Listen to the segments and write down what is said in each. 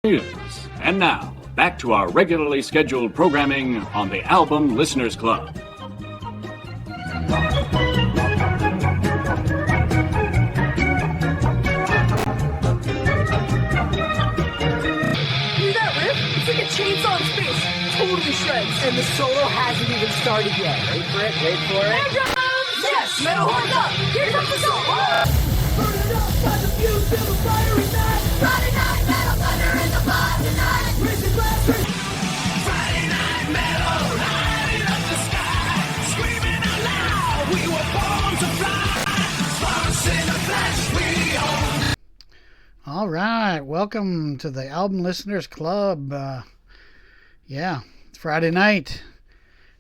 News. And now, back to our regularly scheduled programming on the Album Listeners Club. That riff? It's like a chainsaw in space. Totally shreds. And the solo hasn't even started yet. Wait for it, wait for it. Air drums! Yes! Metal horns up! Here comes the solo! Burn it up, time to fuse, feel the fire ignite! Friday night metal, thunder in the blood tonight! Raise your glass, Friday night metal, lighting up the sky! Screaming out loud, we were born to fly! Sparks in a flash, we own! All right, welcome to the Album Listeners Club. Yeah, it's Friday night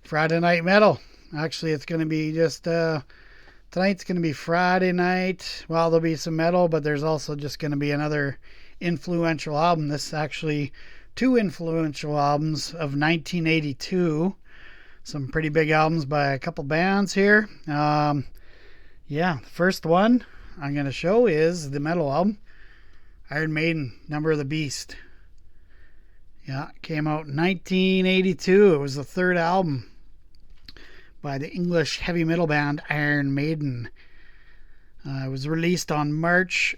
metal. Actually, it's going to be just, tonight's going to be Friday night. Well, there'll be some metal, but there's also just going to be another influential album. This is actually two influential albums of 1982. Some pretty big albums by a couple bands here. The first one I'm going to show is the metal album, Iron Maiden, Number of the Beast. Yeah, it came out in 1982. It was the third album by the English heavy metal band Iron Maiden. It was released on March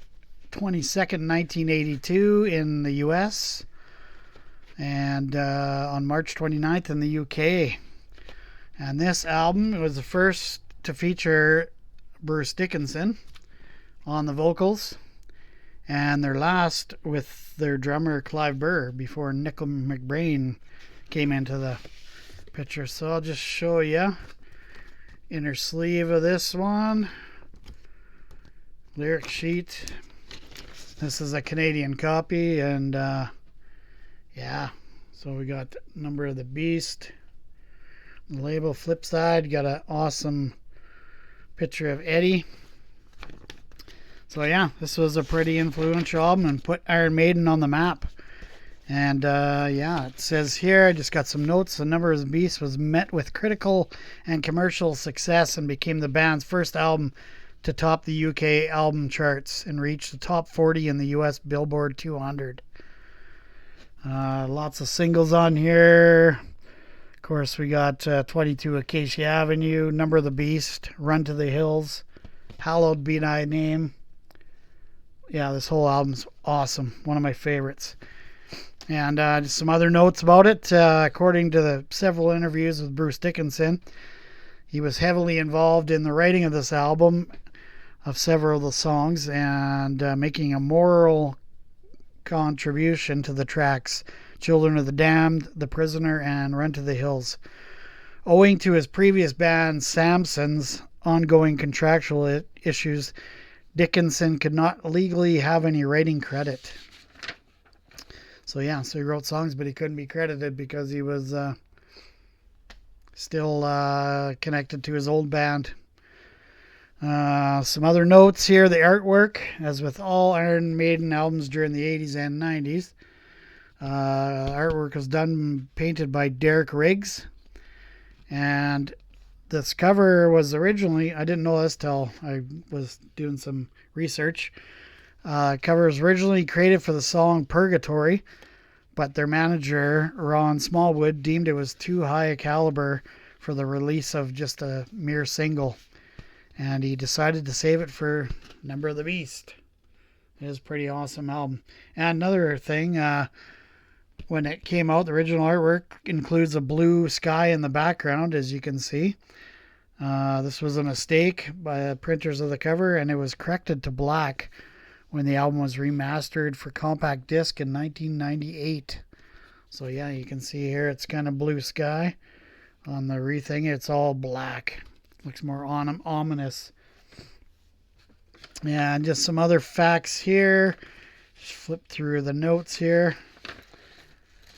22nd, 1982 in the US, and on March 29th in the UK. And this album was the first to feature Bruce Dickinson on the vocals, and their last with their drummer Clive Burr before Nickel McBrain came into the picture. So I'll just show you inner sleeve of this one, lyric sheet. This is a Canadian copy, and so we got Number of the Beast. The label flip side got an awesome picture of Eddie. So yeah, this was a pretty influential album and put Iron Maiden on the map. And it says here, I just got some notes. The Number of the Beast was met with critical and commercial success and became the band's first album to top the UK album charts and reach the top 40 in the US Billboard 200. Lots of singles on here. Of course, we got 22 Acacia Avenue, Number of the Beast, Run to the Hills, Hallowed Be Thy Name. Yeah, this whole album's awesome. One of my favorites. And just some other notes about it. According to the several interviews with Bruce Dickinson, he was heavily involved in the writing of this album, of several of the songs, and making a moral contribution to the tracks Children of the Damned, The Prisoner, and Run to the Hills. Owing to his previous band Samson's ongoing contractual issues, Dickinson could not legally have any writing credit. So he wrote songs, but he couldn't be credited because he was still connected to his old band. Some other notes here. The artwork, as with all Iron Maiden albums during the 80s and 90s, artwork was painted by Derek Riggs. And this cover was originally, I didn't know this till I was doing some research. Cover was originally created for the song Purgatory, but their manager, Ron Smallwood, deemed it was too high a caliber for the release of just a mere single, and he decided to save it for Number of the Beast. It is a pretty awesome album. And another thing, when it came out, the original artwork includes a blue sky in the background, as you can see. This was a mistake by the printers of the cover, and it was corrected to black when the album was remastered for compact disc in 1998. So yeah, you can see here it's kind of blue sky. On the re-thing, it's all black. Looks more ominous. Yeah, and just some other facts here. Just flip through the notes here.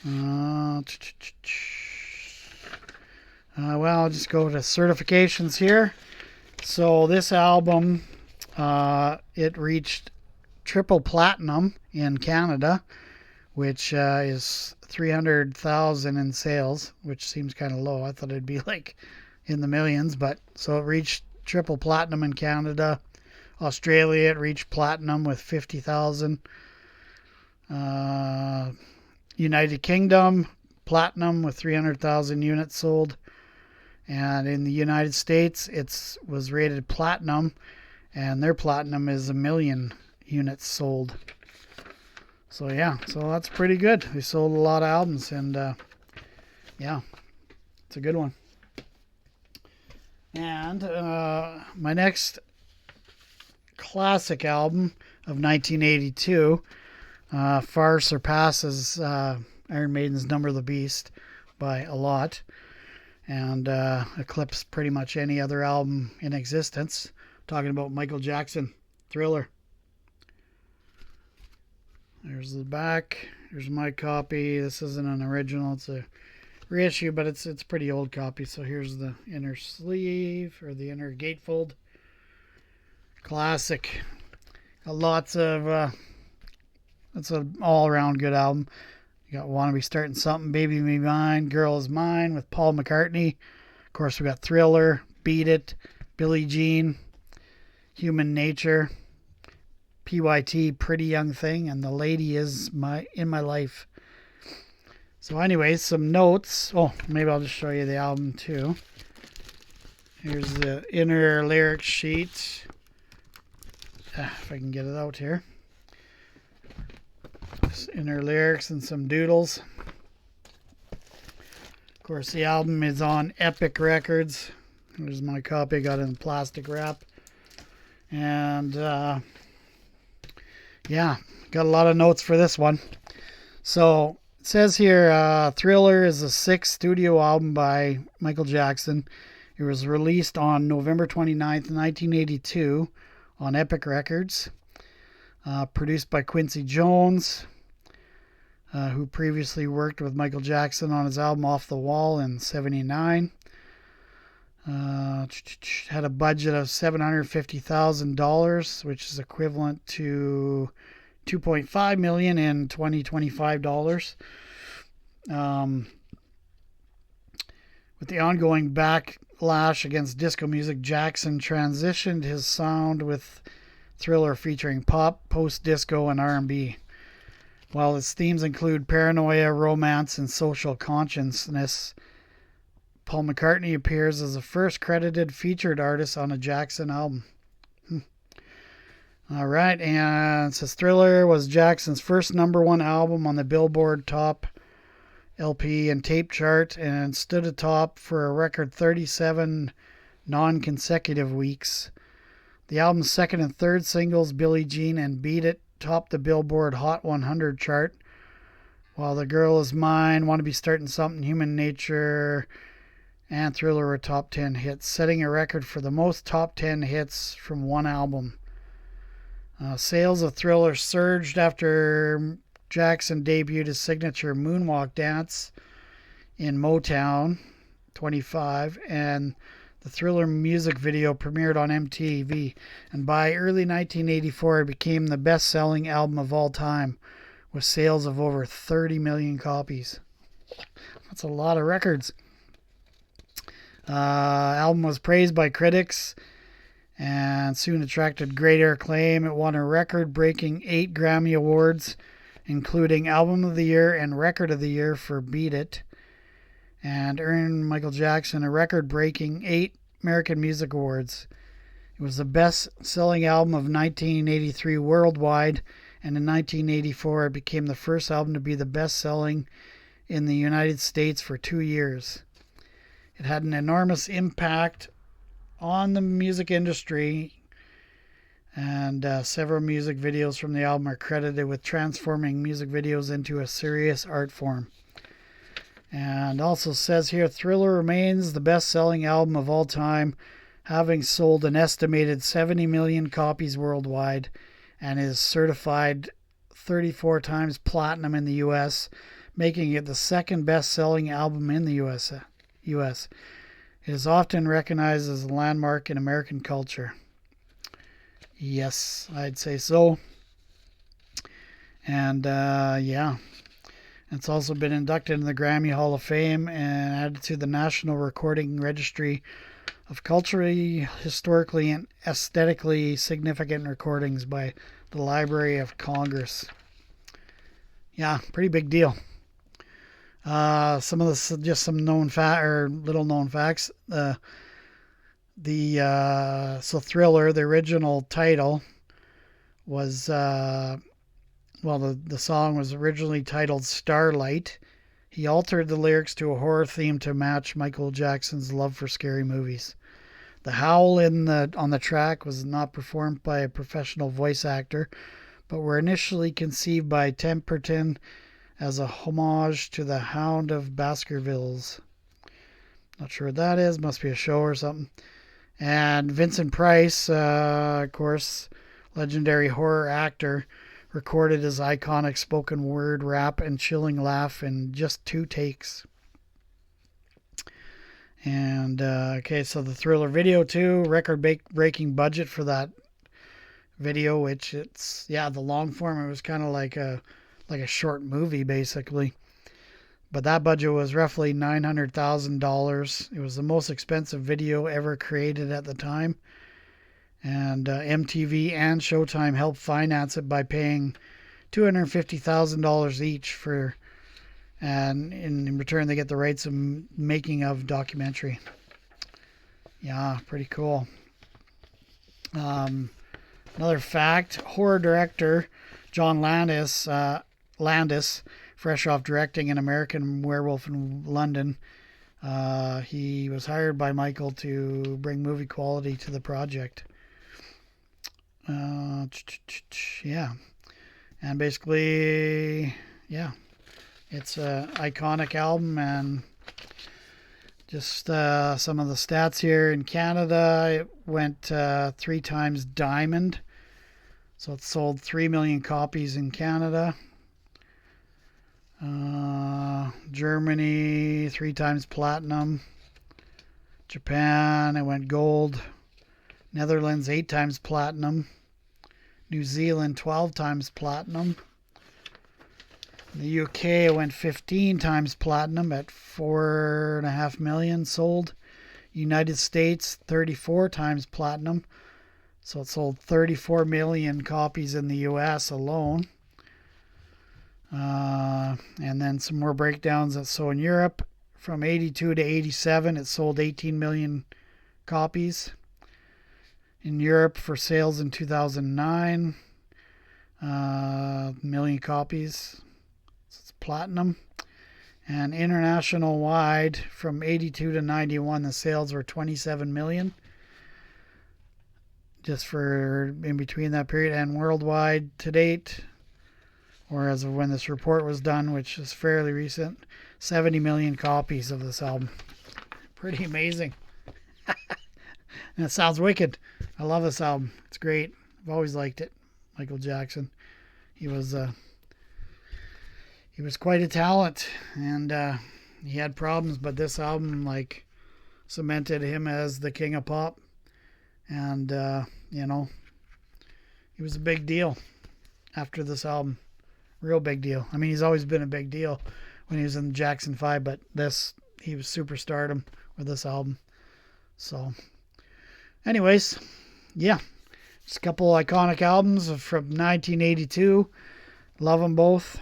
I'll just go to certifications here. So this album, it reached triple platinum in Canada, which is 300,000 in sales, which seems kind of low. I thought it'd be like in the millions, but so it reached triple platinum in Canada. Australia, it reached platinum with 50,000. United Kingdom, platinum with 300,000 units sold. And in the United States, it was rated platinum, and their platinum is 1 million units sold. So yeah, so that's pretty good. They sold a lot of albums, and yeah, it's a good one. And my next classic album of 1982 far surpasses Iron Maiden's Number of the Beast by a lot, and eclipsed pretty much any other album in existence. Talking about Michael Jackson, Thriller. There's the back. Here's my copy. This isn't an original. It's a reissue, but it's a pretty old copy. So here's the inner sleeve, or the inner gatefold. Classic. Got it's an all-around good album. You got Wanna Be Starting Something, Baby Be Mine, Girl Is Mine with Paul McCartney. Of course, we got Thriller, Beat It, Billie Jean, Human Nature, PYT, Pretty Young Thing, and The Lady Is In My Life. So anyways, some notes. Oh, maybe I'll just show you the album too. Here's the inner lyric sheet. If I can get it out here. Just inner lyrics and some doodles. Of course, the album is on Epic Records. Here's my copy. Got it in plastic wrap. And yeah, got a lot of notes for this one. So it says here, Thriller is the 6th studio album by Michael Jackson. It was released on November 29th, 1982 on Epic Records. Produced by Quincy Jones, who previously worked with Michael Jackson on his album Off the Wall in '79. Had a budget of $750,000, which is equivalent to $2.5 million in 2025 dollars. With the ongoing backlash against disco music, Jackson transitioned his sound with Thriller featuring pop, post-disco, and R&B. While its themes include paranoia, romance, and social consciousness, Paul McCartney appears as the first credited featured artist on a Jackson album. All right, and it says Thriller was Jackson's first #1 album on the Billboard Top LP and Tape chart, and stood atop for a record 37 non-consecutive weeks. The album's second and third singles, Billie Jean and Beat It, topped the Billboard Hot 100 chart, while The Girl Is Mine, Wanna Be Starting Something, Human Nature, and Thriller were top 10 hits, setting a record for the most top 10 hits from one album. Sales of Thriller surged after Jackson debuted his signature moonwalk dance in Motown 25, and the Thriller music video premiered on MTV, and by early 1984 it became the best-selling album of all time, with sales of over 30 million copies. That's a lot of records. Album was praised by critics and soon attracted greater acclaim. It won a record-breaking 8 Grammy Awards, including Album of the Year and Record of the Year for Beat It, and earned Michael Jackson a record-breaking 8 American Music Awards. It was the best-selling album of 1983 worldwide, and in 1984 it became the first album to be the best-selling in the United States for 2 years. It had an enormous impact on the music industry, and several music videos from the album are credited with transforming music videos into a serious art form. And also says here, Thriller remains the best-selling album of all time, having sold an estimated 70 million copies worldwide, and is certified 34 times platinum in the U.S., making it the second best-selling album in the U.S. It is often recognized as a landmark in American culture. Yes, I'd say so. And yeah. It's also been inducted into the Grammy Hall of Fame and added to the National Recording Registry of culturally, historically, and aesthetically significant recordings by the Library of Congress. Yeah, pretty big deal. Some of the just some known little known facts. So Thriller, the original title was the song was originally titled Starlight. He altered the lyrics to a horror theme to match Michael Jackson's love for scary movies. The howl on the track was not performed by a professional voice actor, but were initially conceived by Temperton as a homage to the Hound of Baskervilles. Not sure what that is. Must be a show or something. And Vincent Price, of course, legendary horror actor, recorded his iconic spoken word rap and chilling laugh in just 2 takes. And so the Thriller video too, record-breaking budget for that video, which the long form, it was kind of like a short movie basically. But that budget was roughly $900,000. It was the most expensive video ever created at the time. And MTV and Showtime helped finance it by paying $250,000 each and in return they get the rights of making of documentary. Yeah, pretty cool. Another fact, horror director John Landis, fresh off directing An American Werewolf in London, he was hired by Michael to bring movie quality to the project. Yeah. And basically, yeah, it's an iconic album. And just some of the stats here. In Canada, it went 3 times diamond. So it sold 3 million copies in Canada. Germany, 3 times platinum. Japan, it went gold. Netherlands, 8 times platinum. New Zealand, 12 times platinum. In the UK, it went 15 times platinum at 4.5 million sold. United States, 34 times platinum. So it sold 34 million copies in the US alone. And then some more breakdowns. So in Europe, from 82 to 87, it sold 18 million copies. In Europe for sales in 2009, million copies. So it's platinum. And international wide, from 82 to 91, the sales were 27 million. Just for in between that period. And worldwide to date, or as of when this report was done, which is fairly recent, 70 million copies of this album. Pretty amazing. And it sounds wicked. I love this album. It's great. I've always liked it. Michael Jackson. He was quite a talent, and he had problems, but this album cemented him as the king of pop. And he was a big deal after this album. Real big deal. I mean, he's always been a big deal when he was in Jackson 5, but he was superstardom with this album. So anyways, yeah, just a couple iconic albums from 1982. Love them both.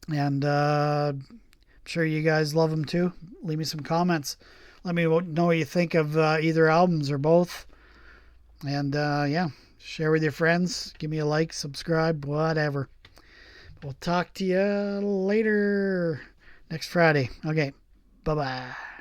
And I'm sure you guys love them too. Leave me some comments. Let me know what you think of either albums or both. And share with your friends. Give me a like, subscribe, whatever. We'll talk to you later next Friday. Okay, bye-bye.